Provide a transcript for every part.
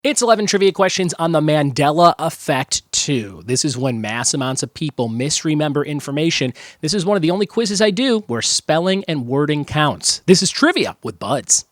It's 11 trivia questions on the Mandela Effect 2. This is when mass amounts of people misremember information. This is one of the only quizzes I do where spelling and wording counts. This is Trivia with Buds.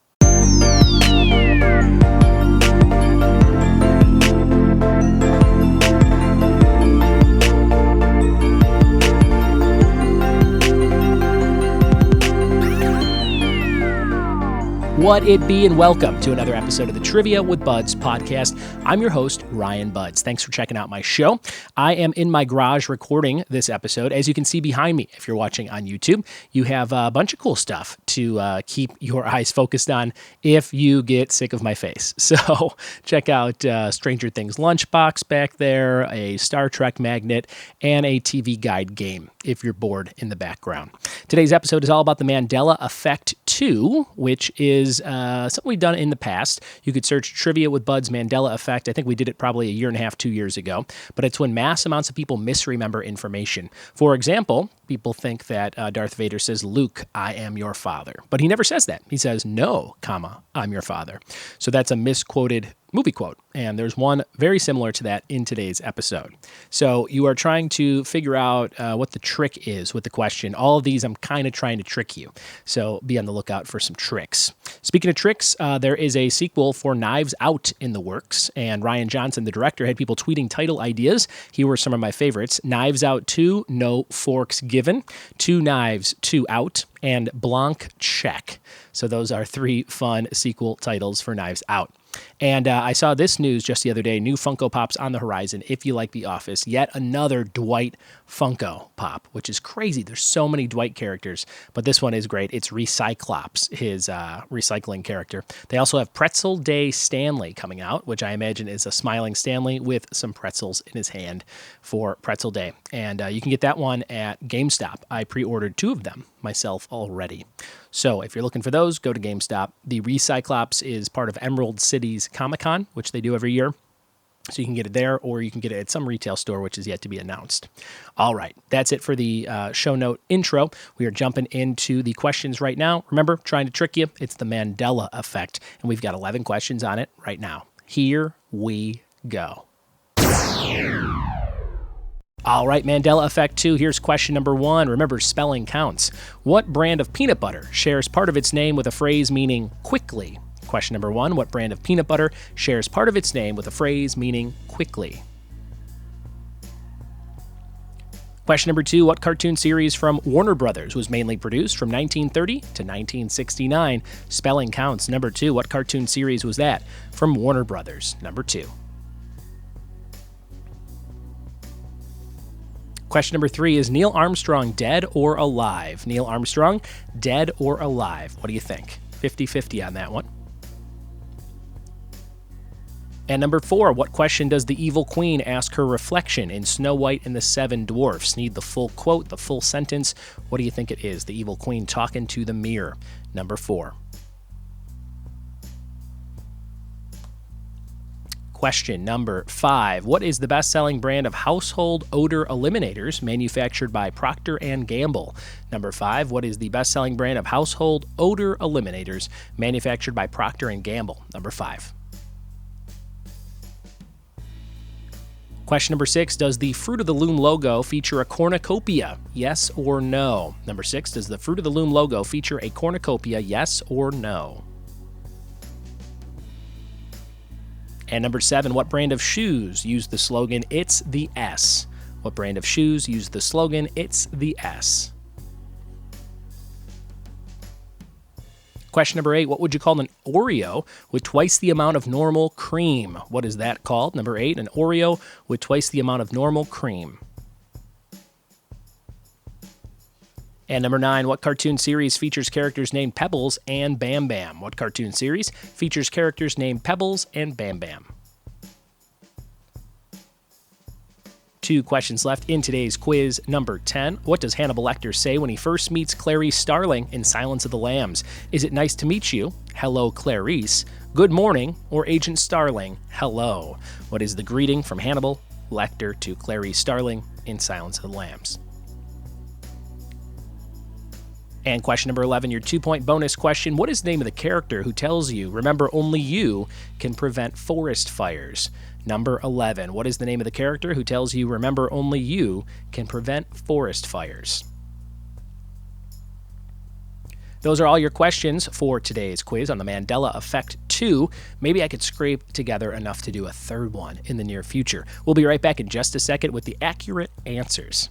What it be, and welcome to another episode of the Trivia with Buds podcast. I'm your host, Ryan Buds. Thanks for checking out my show. I am in my garage recording this episode. As you can see behind me, if you're watching on YouTube, you have a bunch of cool stuff to keep your eyes focused on if you get sick of my face. So check out Stranger Things lunchbox back there, a Star Trek magnet, and a TV guide game if you're bored in the background. Today's episode is all about the Mandela Effect 2, which is something we've done in the past. You could search Trivia with Buds Mandela Effect. I think we did it probably a year and a half, 2 years ago. But it's when mass amounts of people misremember information. For example, people think that Darth Vader says, "Luke, I am your father." But he never says that. He says, "No, comma, I'm your father." So that's a misquoted movie quote. And there's one very similar to that in today's episode. So you are trying to figure out what the trick is with the question. All of these, I'm kind of trying to trick you. So be on the lookout for some tricks. Speaking of tricks, there is a sequel for Knives Out in the works. And Ryan Johnson, the director, had people tweeting title ideas. Here were some of my favorites. Knives Out 2, No Forks Given. 2 Knives, 2 Out. And Blanc Check. So those are 3 fun sequel titles for Knives Out. And I saw this news just the other day, new Funko Pops on the horizon. If you like The Office, yet another Dwight Funko Pop, which is crazy. There's so many Dwight characters, but this one is great. It's Recyclops, his recycling character. They also have Pretzel Day Stanley coming out, which I imagine is a smiling Stanley with some pretzels in his hand for Pretzel Day. And you can get that one at GameStop. I pre-ordered 2 of them myself already. So if you're looking for those, go to GameStop. The Recyclops is part of Emerald City's Comic-Con, which they do every year. So you can get it there, or you can get it at some retail store, which is yet to be announced. All right, that's it for the show note intro. We are jumping into the questions right now. Remember, trying to trick you, it's the Mandela Effect, and we've got 11 questions on it right now. Here we go. All right, Mandela Effect 2, here's question number 1. Remember, spelling counts. What brand of peanut butter shares part of its name with a phrase meaning quickly? Question number 1, what brand of peanut butter shares part of its name with a phrase meaning quickly? Question number 2, what cartoon series from Warner Brothers was mainly produced from 1930 to 1969? Spelling counts. Number 2, what cartoon series was that from Warner Brothers? Number 2. Question number 3, is Neil Armstrong dead or alive? Neil Armstrong, dead or alive? What do you think? 50-50 on that one. And number 4, what question does the evil queen ask her reflection in Snow White and the Seven Dwarfs? Need the full quote, the full sentence. What do you think it is? The evil queen talking to the mirror. Number 4. Question number 5. What is the best-selling brand of household odor eliminators manufactured by Procter & Gamble? Number 5. What is the best-selling brand of household odor eliminators manufactured by Procter & Gamble? Number 5. Question number 6. Does the Fruit of the Loom logo feature a cornucopia? Yes or no? Number 6. Does the Fruit of the Loom logo feature a cornucopia? Yes or no? And number 7, what brand of shoes used the slogan, "It's the S"? What brand of shoes used the slogan, "It's the S"? Question number 8, what would you call an Oreo with twice the amount of normal cream? What is that called? Number 8, an Oreo with twice the amount of normal cream. And number 9, what cartoon series features characters named Pebbles and Bam Bam? What cartoon series features characters named Pebbles and Bam Bam? 2 questions left in today's quiz. Number 10, what does Hannibal Lecter say when he first meets Clarice Starling in Silence of the Lambs? Is it nice to meet you? Hello, Clarice. Good morning. Or Agent Starling? Hello. What is the greeting from Hannibal Lecter to Clarice Starling in Silence of the Lambs? And question number 11, your 2-point bonus question. What is the name of the character who tells you, remember, only you can prevent forest fires? Number 11, what is the name of the character who tells you, remember, only you can prevent forest fires? Those are all your questions for today's quiz on the Mandela Effect 2. Maybe I could scrape together enough to do a third one in the near future. We'll be right back in just a second with the accurate answers.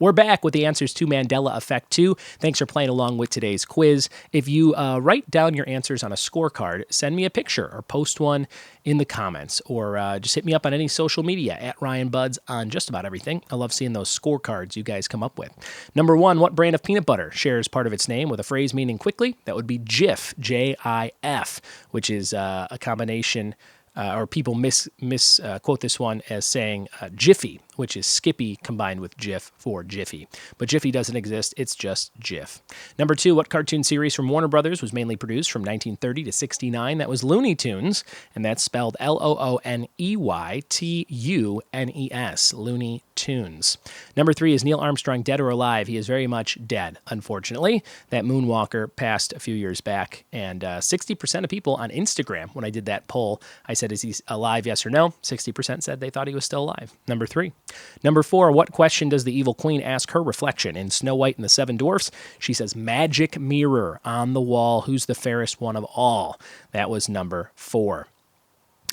We're back with the answers to Mandela Effect 2. Thanks for playing along with today's quiz. If you write down your answers on a scorecard, send me a picture or post one in the comments, or just hit me up on any social media at Ryan Buds on just about everything. I love seeing those scorecards you guys come up with. Number 1, what brand of peanut butter shares part of its name with a phrase meaning quickly? That would be Jif, J-I-F, which is a combination, or people misquote this one as saying Jiffy, which is Skippy combined with Jif for Jiffy. But Jiffy doesn't exist, it's just Jif. Number 2, what cartoon series from Warner Brothers was mainly produced from 1930 to 69? That was Looney Tunes, and that's spelled Looneytunes, Looney Tunes. Number 3, is Neil Armstrong dead or alive? He is very much dead, unfortunately. That moonwalker passed a few years back, and 60% of people on Instagram, when I did that poll, I said, is he alive, yes or no? 60% said they thought he was still alive. Number 3. Number 4, what question does the evil queen ask her reflection in Snow White and the Seven Dwarfs? She says, magic mirror on the wall, who's the fairest one of all? That was number 4.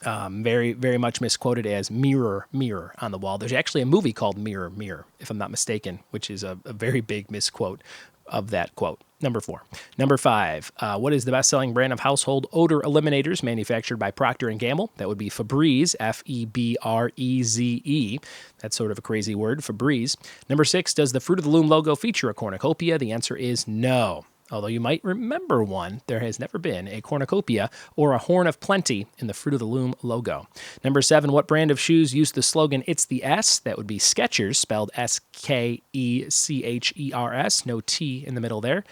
Very, very much misquoted as mirror, mirror on the wall. There's actually a movie called Mirror, Mirror, if I'm not mistaken, which is a very big misquote of that quote. Number 4. Number 5, what is the best-selling brand of household odor eliminators manufactured by Procter & Gamble? That would be Febreze, F-E-B-R-E-Z-E. That's sort of a crazy word, Febreze. Number 6, does the Fruit of the Loom logo feature a cornucopia? The answer is no. Although you might remember one, there has never been a cornucopia or a horn of plenty in the Fruit of the Loom logo. Number 7, what brand of shoes used the slogan, it's the S? That would be Skechers, spelled S-K-E-C-H-E-R-S, no T in the middle there.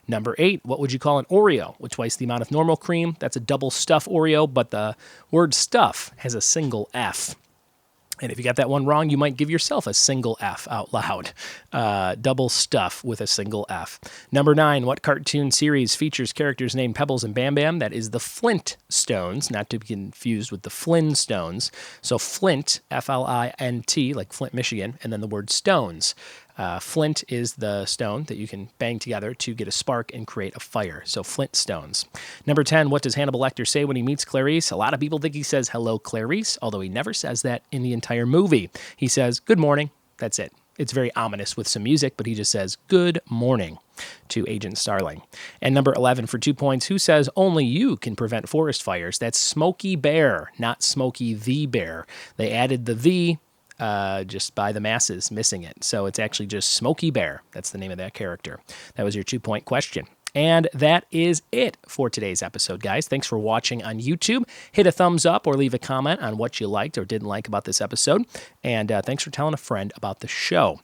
Number 8, what would you call an Oreo with twice the amount of normal cream? That's a double stuff Oreo, but the word stuff has a single F. And if you got that one wrong, you might give yourself a single F out loud. Double stuff with a single F. Number 9, what cartoon series features characters named Pebbles and Bam Bam? That is the Flintstones, not to be confused with the Flintstones. So Flint, F-L-I-N-T, like Flint, Michigan, and then the word stones. Flint is the stone that you can bang together to get a spark and create a fire. So Flintstones. Number 10, what does Hannibal Lecter say when he meets Clarice? A lot of people think he says, hello, Clarice, although he never says that in the entire movie. He says, good morning. That's it. It's very ominous with some music, but he just says, good morning to Agent Starling. And number 11 for 2 points, who says only you can prevent forest fires? That's Smokey Bear, not Smokey the Bear. They added the just by the masses missing it. So it's actually just Smokey Bear. That's the name of that character. That was your 2-point question. And that is it for today's episode, guys. Thanks for watching on YouTube. Hit a thumbs up or leave a comment on what you liked or didn't like about this episode. And thanks for telling a friend about the show.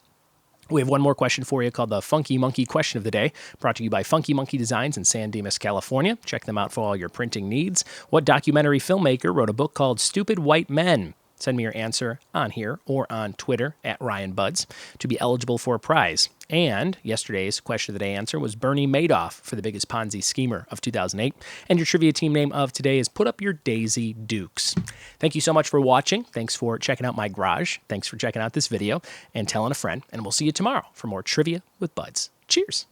We have one more question for you called the Funky Monkey Question of the Day, brought to you by Funky Monkey Designs in San Dimas, California. Check them out for all your printing needs. What documentary filmmaker wrote a book called Stupid White Men? Send me your answer on here or on Twitter at Ryan Buds to be eligible for a prize. And yesterday's question of the day answer was Bernie Madoff for the biggest Ponzi schemer of 2008. And your trivia team name of today is Put Up Your Daisy Dukes. Thank you so much for watching. Thanks for checking out my garage. Thanks for checking out this video and telling a friend. And we'll see you tomorrow for more Trivia with Buds. Cheers.